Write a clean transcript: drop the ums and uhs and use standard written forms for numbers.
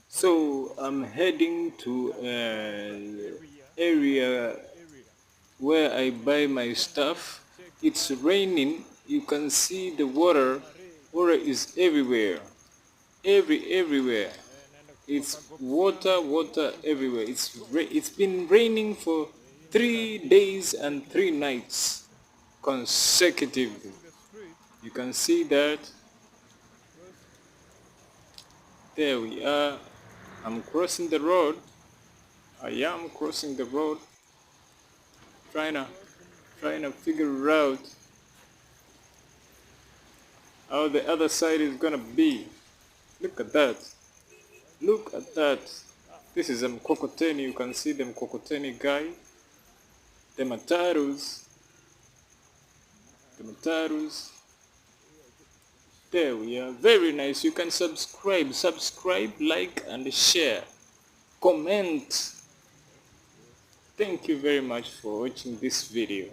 So I'm heading to an area where I buy my stuff. It's raining. You can see the water. Water is everywhere. Everywhere. It's water everywhere. It's been raining for 3 days and 3 nights consecutively. You can see that. There we are. I'm crossing the road. I am crossing the road, trying to figure out how the other side is gonna be. Look at that. Look at that. This is Mkokoteni. You can see the Mkokoteni guy. The Matarus. The Matarus. There we are. Very nice. You can subscribe, like, and share. Comment. Thank you very much for watching this video.